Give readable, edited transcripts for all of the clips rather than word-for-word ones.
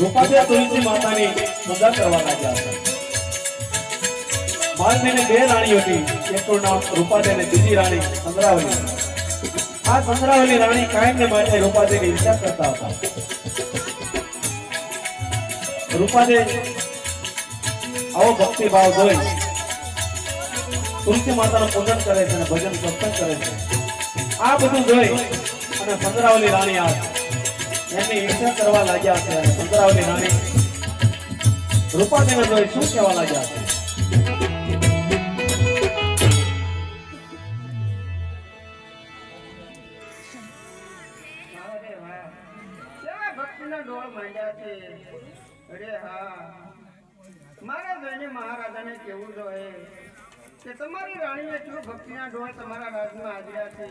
રૂપાદેવ તુલસી માતાની પૂજા કરવા લાગ્યા હતા. માલતીને બે રાણી હતી, એકનું નામ રૂપાદેવ અને બીજી રાણી ચંદ્રાવલી. આ ચંદ્રાવલી રાણી કાયમને માટે રૂપાદેવની ઈચ્છા કરતા હતા. રૂપાદેવ આવો ભક્તિભાવ જોઈ તુલસી માતાનું પૂજન કરે છે અને ભજન સત્સંગ કરે છે. આ બધું જોઈ અને ચંદ્રાવલી રાણી એમની ઈચ્છા કરવા લાગ્યા છે. અને ચંદ્રાવલી રાણી રૂપાદેવને જોઈ શું કહેવા લાગ્યા છે? મહારાજાને કેવું જોઈએ કે તમારી રાણીએ શું ભક્તિના ડોળ તમારા રાજમાં હાજર્યા છે.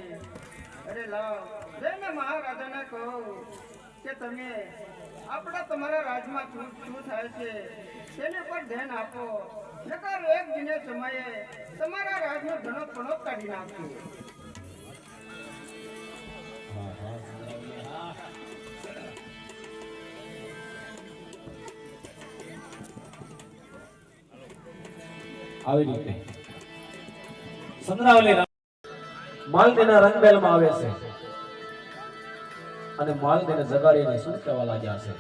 અરે લાવ જઈને મહારાજાને કહો કે તમે આપણા તમારા રાજમાં શું થાય છે તેને પર ધ્યાન આપો, નકર એક દિને સમયે તમારા રાજનો ધનો પણો કાઢી નાખજો. આવી રીતે ચંદ્રાવલી માલતીના રંગબેલમાં આવે છે અને માલતીને જગાડીને શું કહેવા લાગ્યા છે?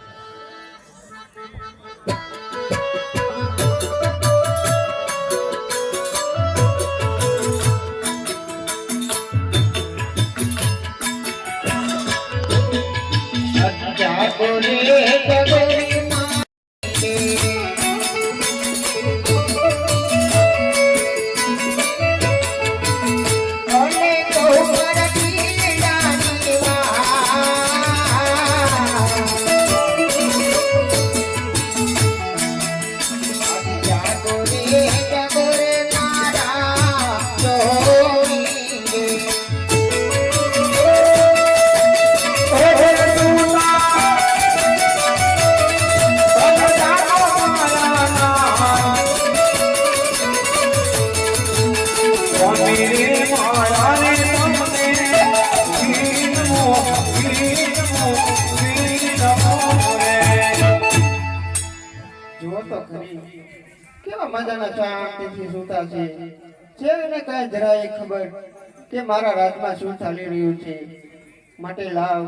કે મારા રાજમાં શું ચાલી રહ્યું છે, માટે લાવ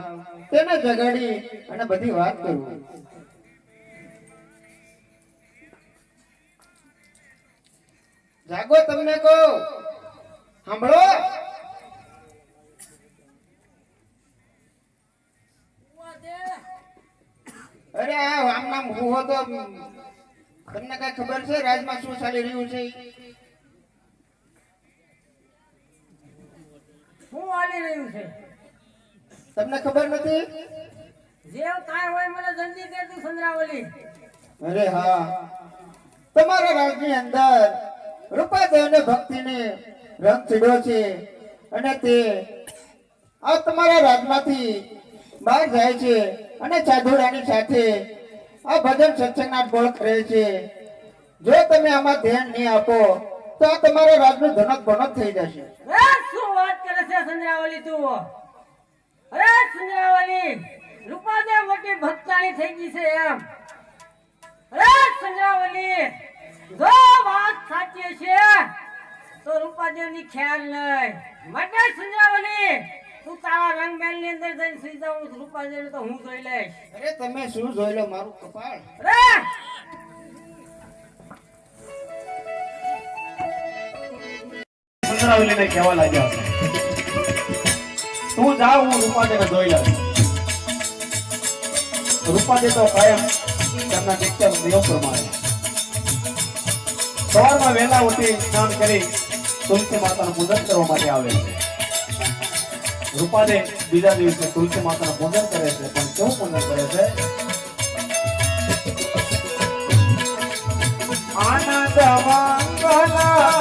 તેને જગાડી અને બધી વાત કરું. જાગો, તમને કહો, સાંભળો. અરે આમ નામ હું હતો, તમને કઈ ખબર છે રાજમાં શું ચાલી રહ્યું છે? શું ચાલી રહ્યું છે તમને ખબર નથી? જેવ કાય હોય મને જલ્દી કે તું ચંદ્રાવલી. અરે હા, તમારા રાજની અંદર રૂપાદેવને ભક્તિને રંગ ચડ્યો છે અને તે આ તમારા રાજમાંથી બહાર જાય છે અને સાધુડાની સાથે આ ભજન સત્સંગના બોલ કરે છે. જો તમે આમાં ધ્યાન નહીં આપો તો આ તમારા રાજનું ધનક ભનક થઈ જશે. શું વાત કરે છે ચંદ્રાવલી તું? અરે ચંદ્રાવલી, રૂપાદેવ મોટી ભક્તાણી થઈ ગઈ છે એમ? અરે ચંદ્રાવલી, જો વાત સાચી છે તો રૂપાદેવની ખ્યાલ નહીં. માટે ચંદ્રાવલી તું તારા રંગમહેલ ની અંદર જઈને સુઈ જાઉં, રૂપાદેવ તો હું જોઈ લઈશ. અરે તમે શું જોઈ લો, મારું કપાળ. અરે ચંદ્રાવલીને કહેવા લાગ્યા છે, તું જા, હું રૂપાદેને જોઈ લઉં. રૂપાદે તો કાયમ તેમના નિત્ય નિયમ પ્રમાણે સવારમાં વહેલા ઉઠી સ્નાન કરી તુલસી માતાનું પૂજન કરવા માટે આવે છે. રૂપાદે બીજા દિવસે તુલસી માતાનું પૂજન કરે છે, પણ કેવું પૂજન કરે છે? આનંદ મંગલ કરુણાની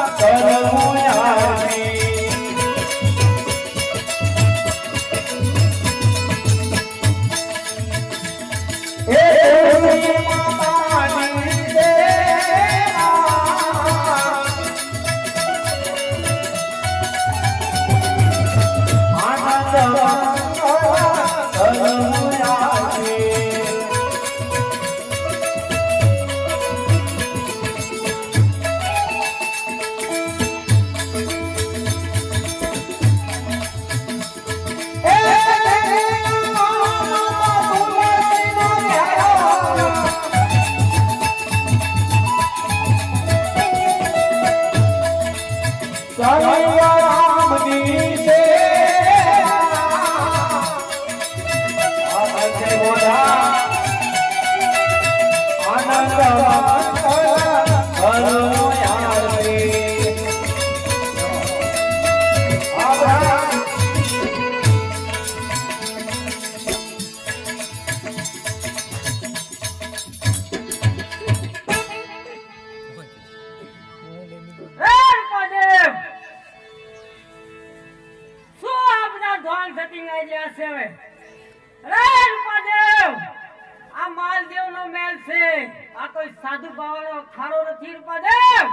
સાધુ બાવાનો ખાડો નથી રૂપાદેવ.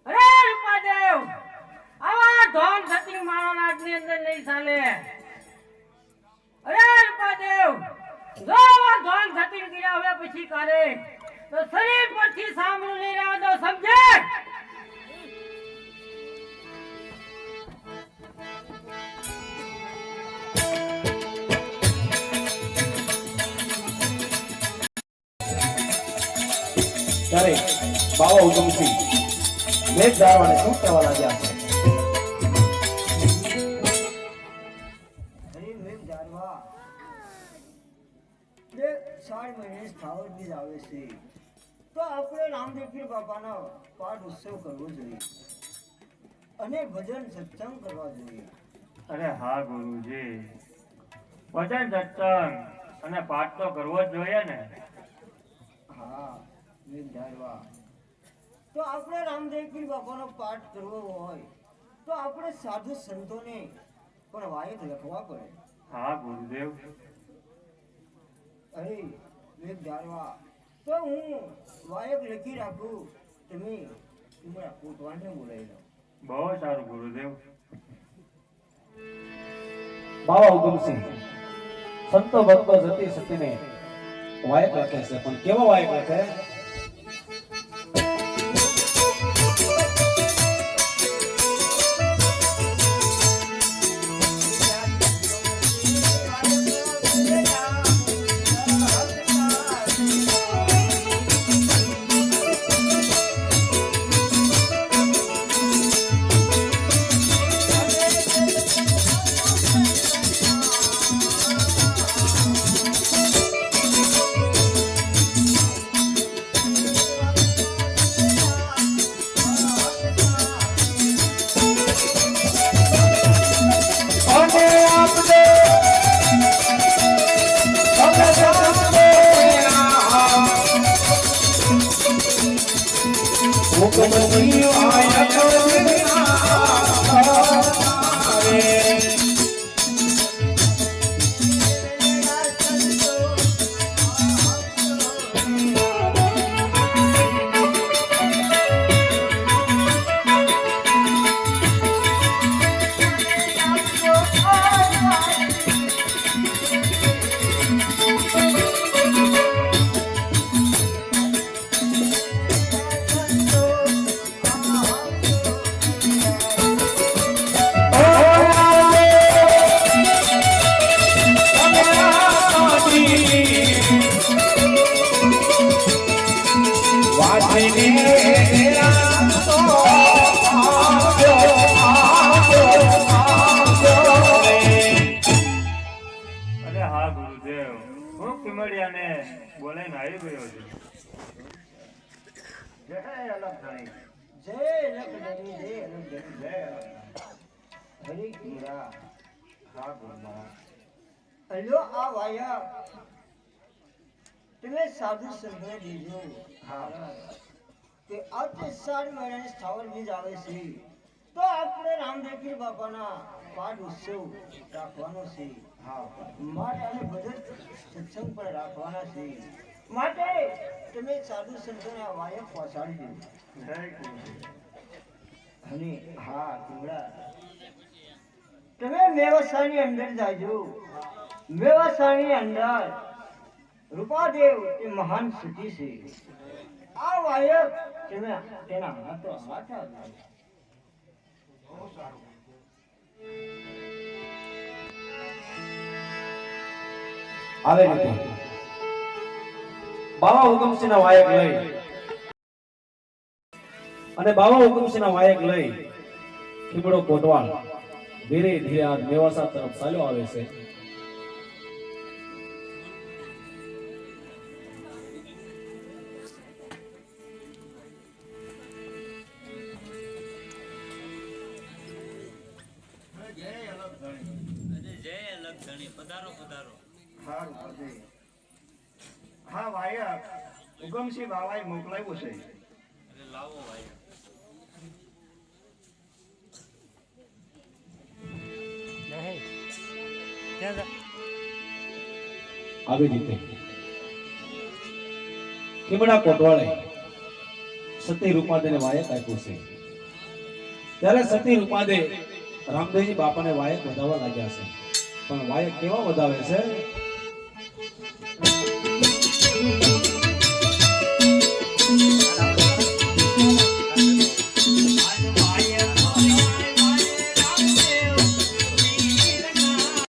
અરે રૂપાદેવ, આવા ધોન સતી માણસના હાથની અંદર નહીં ચાલે. અરે રૂપાદેવ, જો આવા ધોન સતી કર્યા હવે પછી કરે તો શરીર પરથી સાંભળું નહીં રહેવા દો, સમજે? ત્યારે બાવા ઉધમસિંહ મેઘ ધારવાને શું કહેવા લાગ્યા છે? અરે મેઘ ધારવા, જે 4 મહિને સ્થાવર બીજ આવે છે, તો આપણે રામદેવ પીર બાપાનો પાઠ ઉત્સવ કરવો જોઈએ અને ભજન સત્સંગ કરવા જોઈએ. અરે હા ગુરુજી, ભજન સત્સંગ અને પાઠ તો કરવો જ જોઈએ ને. હા મેઘ ધારવા, તો આપણે રામદેવ પીર બાપાનો પાઠ કરવો હોય તો આપણે સાધુ સંતોને પણ વાયદ લખવા પડે. હા ગુરુદેવ. અરે મેઘ ધારવા, તો હું વાયક લખી રાખું, તમે તમારા કોટવાને બોલાવી લો. બહુ સારું ગુરુદેવ. બાવા ઉધમસિંહ સંતો ભક્તો જતી સતીને વાયક લખે છે, પણ કેવો વાયક લખે? ગયો છે. જય અલગ ધણી. જય લખધણી જય લખધણી જય અલગ હરી કીરા હા ગુરુમાં. અલ્યો આ વાયા તમે સાધુ સંતને દીધો હા કે આ 4 મહિનાની સ્થાવર બીજ આવે છે તો આપણે રામદેવપીર બાપાના પાઠ ઉત્સવ રાખવાનો છે હા માટે અને ભજન સત્સંગ પણ રાખવાના છે માટે તમે સાધુ સંતોને આ વાયા પહોંચાડી દો જય ગુરુજી. અને હા કુમડા તમે મેવાસાની અંદર જાજો મેવાસાની અંદર રૂપાદેવ એ મહાન સતી છે આ વાયક તમે તેના હાથો હાથ બહુ સારું. આવી રીતે બાવા હુકમસિંહના વાયક લઈ અને બાવા હુકમસિંહના વાયક લઈ ખીબડો કોટવાલ ધીરે ધીરે આ મેવાસા તરફ ચાલ્યો આવે છે. સારું પછી. હા વાયક ઉગમસિંહ બાવાએ મોકલાવ્યું છે. આવી રીતે ખીબડા કોટવાળે સતી રૂપાદેને વાયક આપ્યું છે. ત્યારે સતી રૂપાદે રામદેવજી બાપાને વાયક વધાવવા લાગ્યા છે. પણ વાયક કેવા વધાવે છે